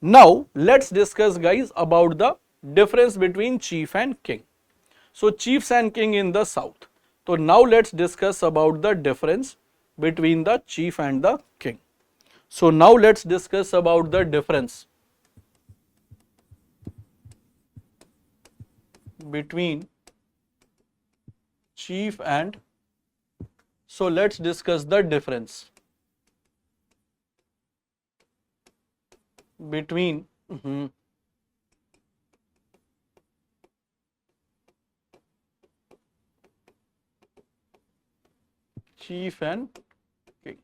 Now let's discuss guys about the difference between chief and king. So chiefs and king in the south. So now let's discuss about the difference between the chief and the king. So now let's discuss about the difference between chief and, so let's discuss the difference between cheap and king.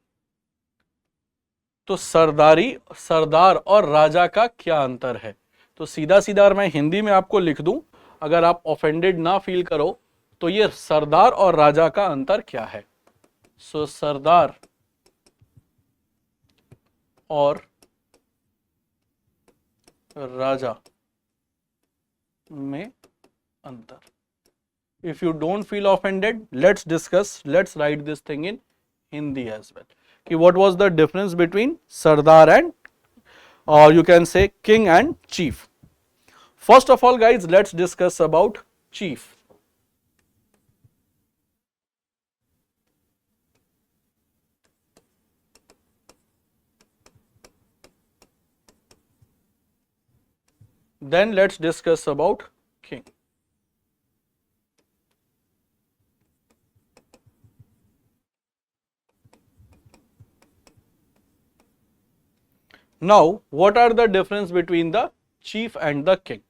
तो सरदार और राजा का क्या अंतर है? तो सीधा सीधा मैं हिंदी में आपको लिख दूं, अगर आप ऑफेंडेड ना फील करो, तो ये सरदार और राजा का अंतर क्या है? सो सरदार और राजा में अंतर। If you don't feel offended, let's write this thing in Hindi as well. कि what was the difference between Sardar and, or you can say king and chief. First of all guys, let's discuss about chief. Then let's discuss about king. Now, what are the difference between the chief and the king?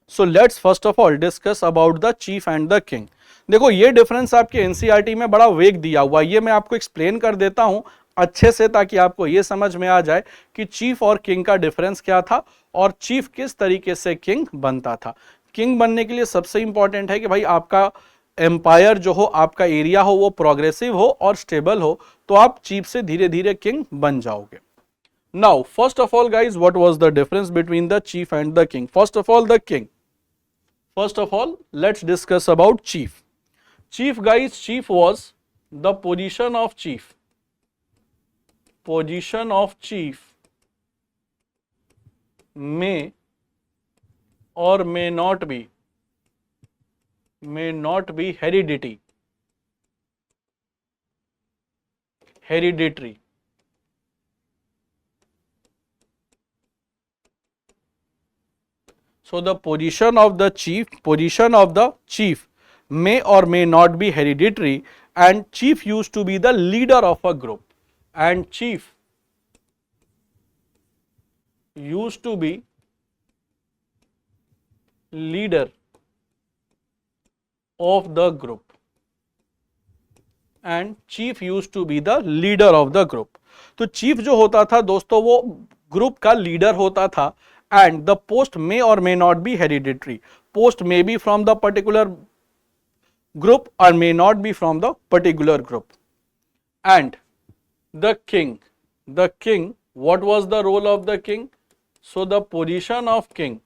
So let's first of all discuss about the chief and the king. देखो ये difference आपके NCERT में बड़ा वेग दिया हुआ है, ये मैं आपको एक्सप्लेन कर देता हूं अच्छे से, ताकि आपको ये समझ में आ जाए कि चीफ और किंग का डिफरेंस क्या था और चीफ किस तरीके से किंग बनता था। किंग बनने के लिए सबसे इंपॉर्टेंट है कि भाई आपका एम्पायर जो हो, आपका एरिया हो, वो प्रोग्रेसिव हो और स्टेबल हो, तो आप चीफ से धीरे धीरे किंग बन जाओगे। Now, first of all guys, what was the difference between the chief and the king? First of all, the king. First of all, let's discuss about chief. Chief guys, chief was the position of chief. Position of chief may or may not be hereditary. So the position of the chief may or may not be hereditary, and chief used to be the leader of a group, and chief used to be leader of the group, and chief used to be the leader of the group. तो chief जो होता था दोस्तों, वो group का leader होता था, and the post may or may not be hereditary. Post may be from the particular group or may not be from the particular group. And the king, what was the role of the king? So the position of king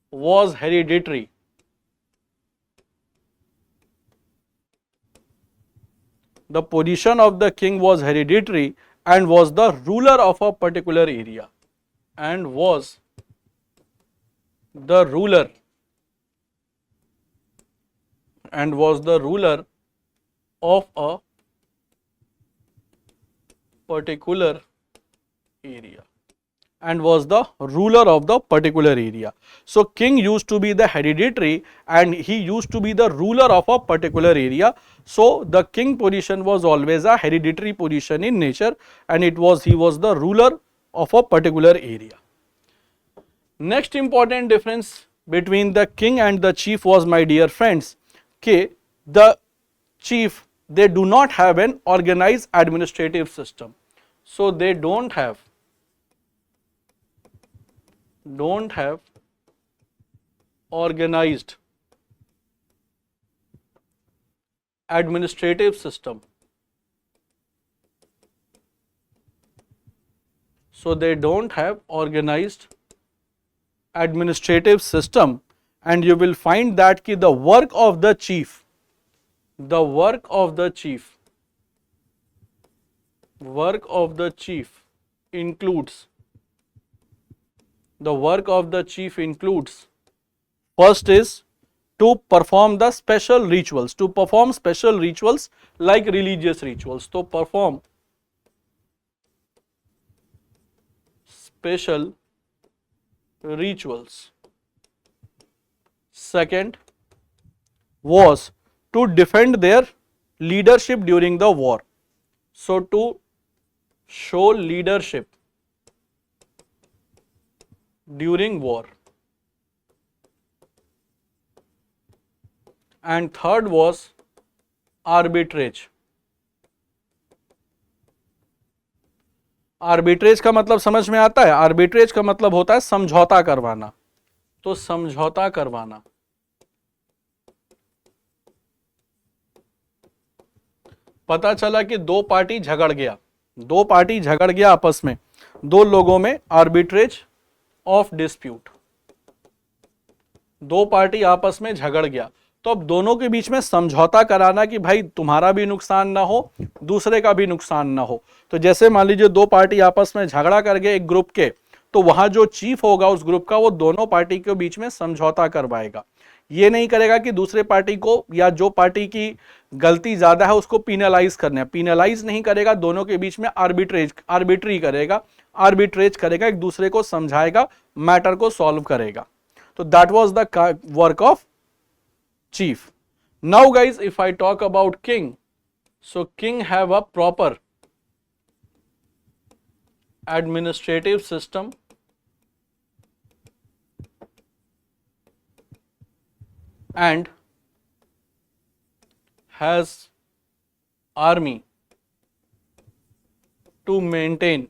was hereditary. The position of the king was hereditary and was the ruler of a particular area, and was the ruler of a particular area, So king used to be the hereditary and he used to be the ruler of a particular area. So the king position was always a hereditary position in nature, and he was the ruler of a particular area. Next important difference between the king and the chief was, my dear friends, the chief, they do not have an organized administrative system. So they don't have organized administrative system. So they don't have organized administrative system, and you will find that the work of the chief work of the chief includes first is to perform special rituals like religious rituals. तो perform special rituals. Second was to defend their leadership during the war. So to show leadership during war. And third was arbitrage. Arbitrage का मतलब समझ में आता है? Arbitrage का मतलब होता है समझौता करवाना. तो समझौता करवाना. पता चला कि दो पार्टी झगड़ गया आपस में, दो लोगों में आर्बिट्रेज ऑफ डिस्प्यूट, दो पार्टी आपस में झगड़ गया, तो अब दोनों के बीच में समझौता कराना कि भाई तुम्हारा भी नुकसान ना हो, दूसरे का भी नुकसान ना हो. तो जैसे मान लीजिए दो पार्टी आपस में झगड़ा कर गए एक ग्रुप के, तो वहां जो चीफ होगा उस ग्रुप का, वो दोनों पार्टी के बीच में समझौता करवाएगा. ये नहीं करेगा कि दूसरे पार्टी को या जो पार्टी की गलती ज्यादा है उसको पिनलाइज करना है, पिनलाइज नहीं करेगा, दोनों के बीच में आर्बिट्रेज करेगा, एक दूसरे को समझाएगा, मैटर को सॉल्व करेगा. तो that was the work of chief. Now guys, if I talk about king, so king have a proper administrative system and has army to maintain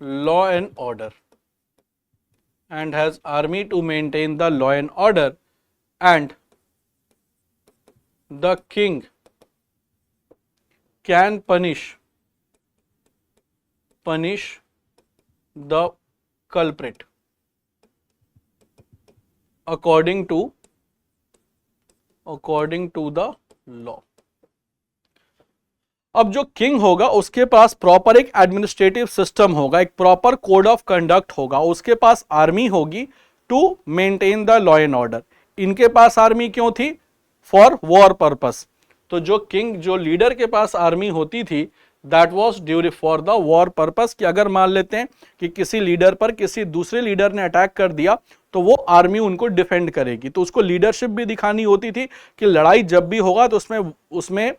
law and order. And has army to maintain the law and order, and the king can punish the culprit according to the law. अब जो king होगा उसके पास proper एक administrative system होगा, एक proper code of conduct होगा, उसके पास आर्मी होगी to maintain the law and order. इनके पास आर्मी क्यों थी? For war purpose. तो जो किंग, जो लीडर के पास आर्मी होती थी, that was during for the war purpose, कि अगर मान लेते हैं कि किसी लीडर पर किसी दूसरे लीडर ने अटैक कर दिया तो वो आर्मी उनको डिफेंड करेगी. तो उसको लीडरशिप भी दिखानी होती थी कि लड़ाई जब भी होगा तो उसमें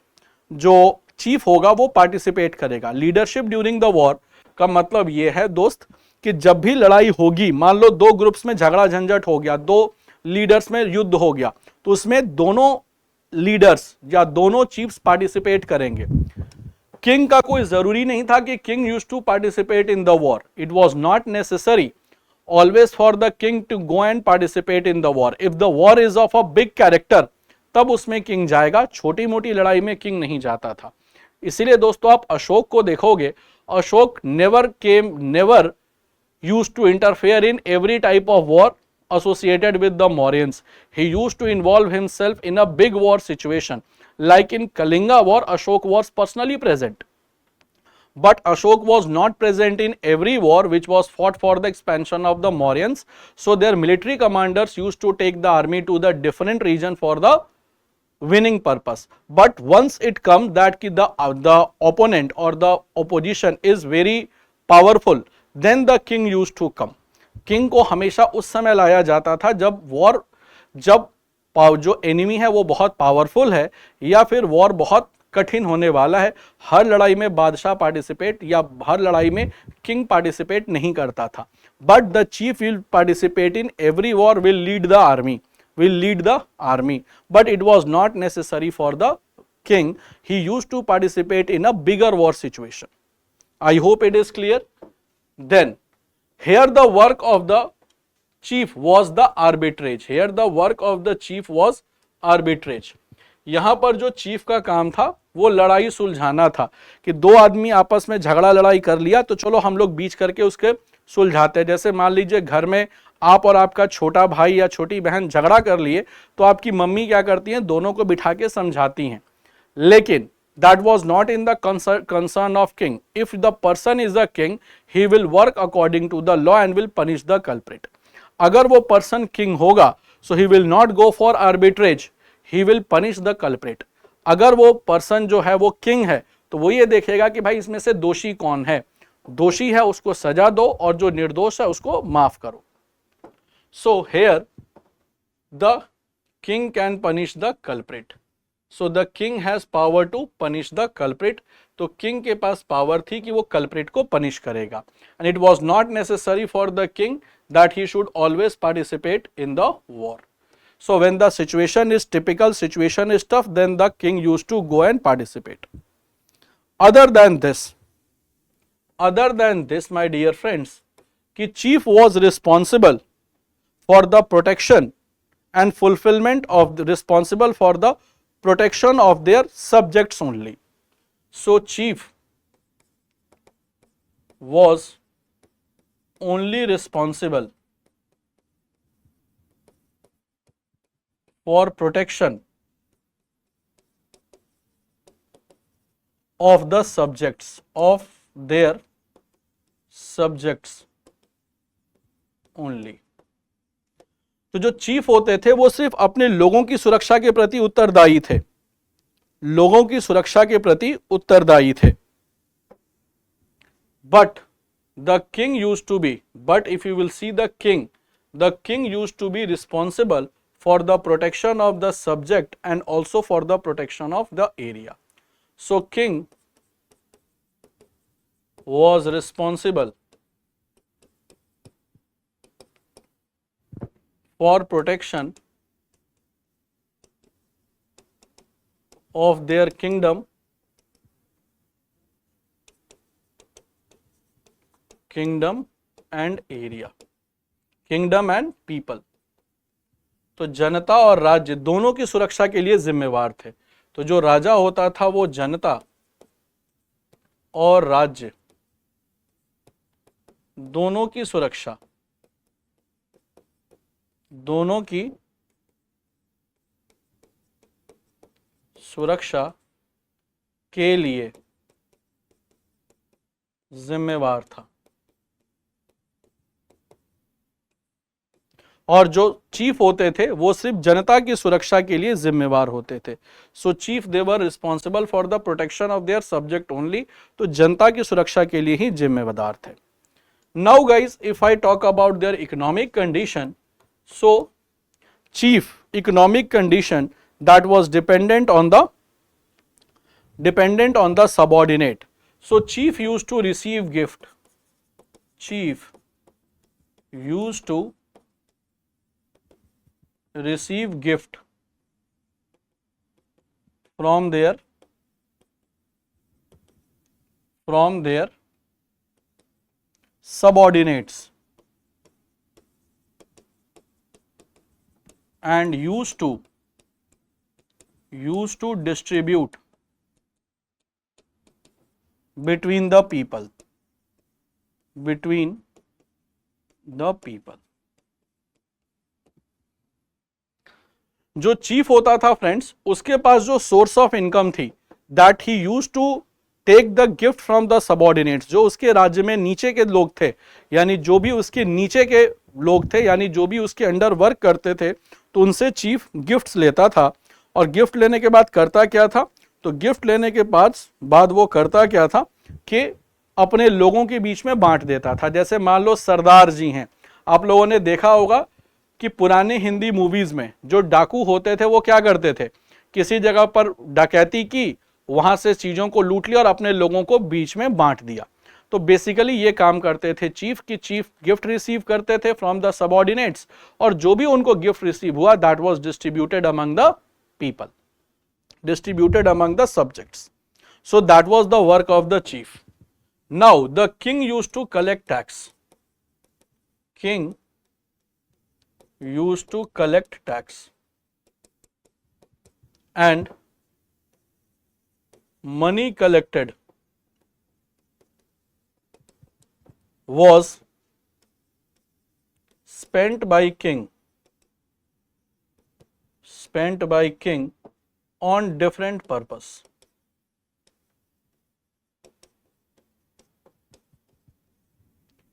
जो चीफ होगा वो पार्टिसिपेट करेगा. लीडरशिप ड्यूरिंग द वॉर का मतलब ये है दोस्त कि जब भी लड़ाई होगी, मान लो दो ग्रुप्स में झगड़ा झंझट हो गया, दो लीडर्स में युद्ध हो गया, तो उसमें दोनों लीडर्स या दोनों चीफ्स पार्टिसिपेट करेंगे. किंग का कोई जरूरी नहीं था कि king used to participate in the war. It was not necessary always for the king to go and participate in the war. If the war is of a big character, तब उसमें king जाएगा, छोटी मोटी लड़ाई में king नहीं जाता था. इसीलिए दोस्तों आप अशोक को देखोगे, Ashok never used to interfere in every type of war associated with the Mauryans. He used to involve himself in a big war situation. Like in Kalinga war, Ashok was personally present. But Ashok was not present in every war which was fought for the expansion of the Mauryans. So their military commanders used to take the army to the different region for the winning purpose. But once it comes that the opponent or the opposition is very powerful, then the king used to come. King को हमेशा उस समय लाया जाता था जब जो enemy है वो बहुत पावरफुल है या फिर वॉर बहुत कठिन होने वाला है. हर लड़ाई में बादशाह पार्टिसिपेट या हर लड़ाई में किंग पार्टिसिपेट नहीं करता था. But the chief will participate in every war, will lead the army. But it was not necessary for the king. He used to participate in a bigger war situation. I hope it is clear. Then here the work of the chief was the arbitrage. Here the work of the chief was arbitrage. यहां पर जो chief का काम था वो लड़ाई सुलझाना था कि दो आदमी आपस में झगड़ा लड़ाई कर लिया तो चलो हम लोग बीच करके उसके सुलझाते हैं. जैसे मान लीजिए घर में आप और आपका छोटा भाई या छोटी बहन झगड़ा कर लिए तो आपकी मम्मी क्या करती हैं, दोनों को बिठा के समझाती हैं। लेकिन that was not in the concern of king. If the person is a king, he will work according to the law and will punish the culprit. अगर वो पर्सन किंग होगा, so he will not go for arbitrage, he will punish the culprit. अगर वो person जो है वो king है, तो वो ये देखेगा कि भाई इसमें से दोषी कौन है, दोषी है उसको सजा दो और जो निर्दोष है उसको माफ करो। So here the king can punish the culprit. So the king has power to punish the culprit. तो किंग के पास पावर थी कि वो कल्प्रिट को पनिश करेगा। And it was not necessary for the king that he should always participate in the war. So when the situation is typical, situation is tough, then the king used to go and participate. Other than this, my dear friends, कि chief was responsible for the protection and fulfillment of responsible for the protection of their subjects only. So chief was only responsible for protection of the subjects of their subjects only. तो जो chief होते थे वो सिर्फ अपने लोगों की सुरक्षा के प्रति उत्तरदायी थे, लोगों की सुरक्षा के प्रति उत्तरदायी थे। But the king used to be, but if you will see the king used to be responsible for the protection of the subject and also for the protection of the area. So king was responsible for protection of their kingdom and area, kingdom and people. तो जनता और राज्य दोनों की सुरक्षा के लिए जिम्मेवार थे। तो जो राजा होता था वो जनता और राज्य दोनों की सुरक्षा के लिए जिम्मेवार था। और जो चीफ होते थे वो सिर्फ जनता की सुरक्षा के लिए जिम्मेवार होते थे। So chief they were responsible for the protection of their subject only. तो जनता की सुरक्षा के लिए ही जिम्मेदार थे। Now guys, if I talk about their economic condition, so chief economic condition that was dependent on the subordinate. So chief used to receive gift, chief used to receive gift from their subordinates and used to distribute between the people. जो chief होता था friends, उसके पास जो source of income थी, that he use to take the gift from the subordinates. जो उसके राज्य में नीचे के लोग थे, यानी जो भी उसके नीचे के लोग थे, यानी जो भी उसके अंडर वर्क करते थे, तो उनसे चीफ गिफ्ट्स लेता था। और गिफ्ट लेने के बाद करता क्या था, तो गिफ्ट लेने के बाद वो करता क्या था कि अपने लोगों के बीच में बांट देता था। जैसे मान लो सरदार जी हैं, आप लोगों ने देखा होगा कि पुराने हिंदी मूवीज में जो डाकू होते थे वो क्या करते थे, किसी जगह पर डकैती की, वहां से चीजों को लूट लिया और अपने लोगों को बीच में बांट दिया। तो बेसिकली ये काम करते थे चीफ की चीफ गिफ्ट रिसीव करते थे फ्रॉम द सबऑर्डिनेट्स, और जो भी उनको गिफ्ट रिसीव हुआ that was distributed among the people, distributed among the subjects. So that was the work of the chief. Now the king used to collect tax, king used to collect tax and money collected was spent by king on different purpose.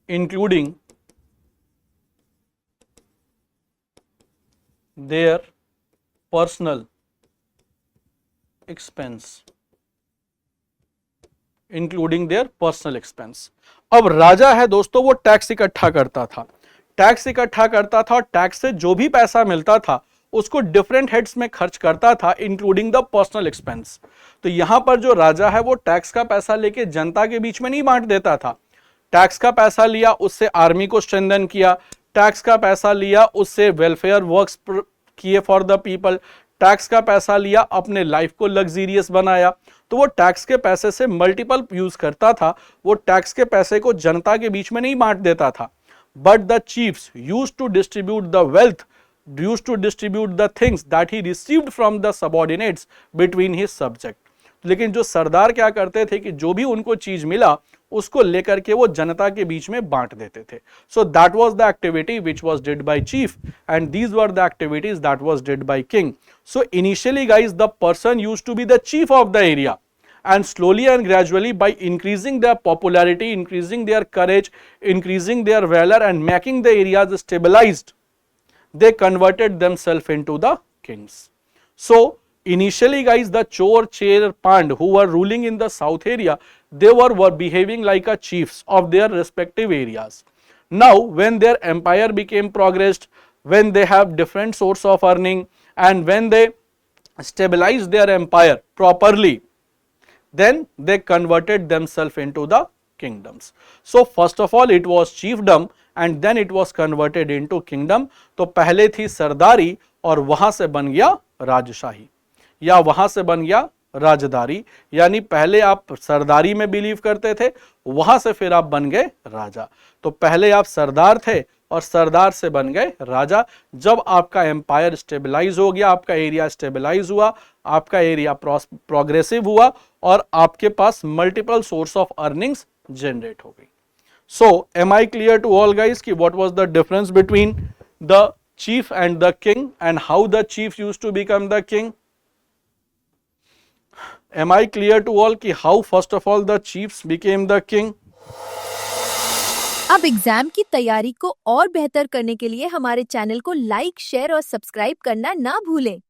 Including their personal expense. अब राजा है दोस्तों, वो tax इकट्ठा करता था और tax से जो भी पैसा मिलता था उसको डिफरेंट हेड्स में खर्च करता था, इंक्लूडिंग द पर्सनल एक्सपेंस। तो यहां पर जो राजा है वो टैक्स का पैसा लेके जनता के बीच में नहीं बांट देता था। टैक्स का पैसा लिया, उससे आर्मी को स्ट्रेंथन किया, टैक्स का पैसा लिया, उससे वेलफेयर वर्क्स किए फॉर द पीपल, टैक्स का पैसा लिया, अपने लाइफ को लग्जीरियस बनाया। तो वो टैक्स के पैसे से मल्टीपल यूज करता था, वो टैक्स के पैसे को जनता के बीच में नहीं बांट देता था। But the chiefs used to distribute the wealth, used to distribute the things that he received from the subordinates between his subject. लेकिन जो सरदार क्या करते थे कि जो भी उनको चीज मिला उसको लेकर के वो जनता के बीच में बांट देते थे। So that was the activity which was did by chief and these were the activities that was did by king. So initially guys, the person used to be the chief of the area, and slowly and gradually by increasing their popularity, increasing their courage, increasing their valor and making the areas stabilized, they converted themselves into the kings. So initially guys, the Chor, Cher, Pand who were ruling in the south area, they were behaving like a chiefs of their respective areas. Now when their empire became progressed, when they have different source of earning and when they stabilized their empire properly, then they converted themselves into the kingdoms. So first of all it was chiefdom and then it was converted into kingdom. तो पहले थी सरदारी और वहां से बन गया राजशाही या वहां से बन गया राजदारी, यानी पहले आप सरदारी में बिलीव करते थे, वहां से फिर आप बन गए राजा। तो पहले आप सरदार थे और सरदार से बन गए राजा। जब आपका एम्पायर स्टेबलाइज हो गया, आपका एरिया स्टेबलाइज हुआ, आपका एरिया प्रोग्रेसिव हुआ और आपके पास multiple source of earnings generate हो गई। So am I clear to all guys कि what was the difference between the chief and the king and how the chief used to become the king? Am I clear to all कि how first of all the chiefs became the king? अब exam की तैयारी को और बेहतर करने के लिए हमारे चैनल को लाइक, शेयर और सब्सक्राइब करना ना भूलें।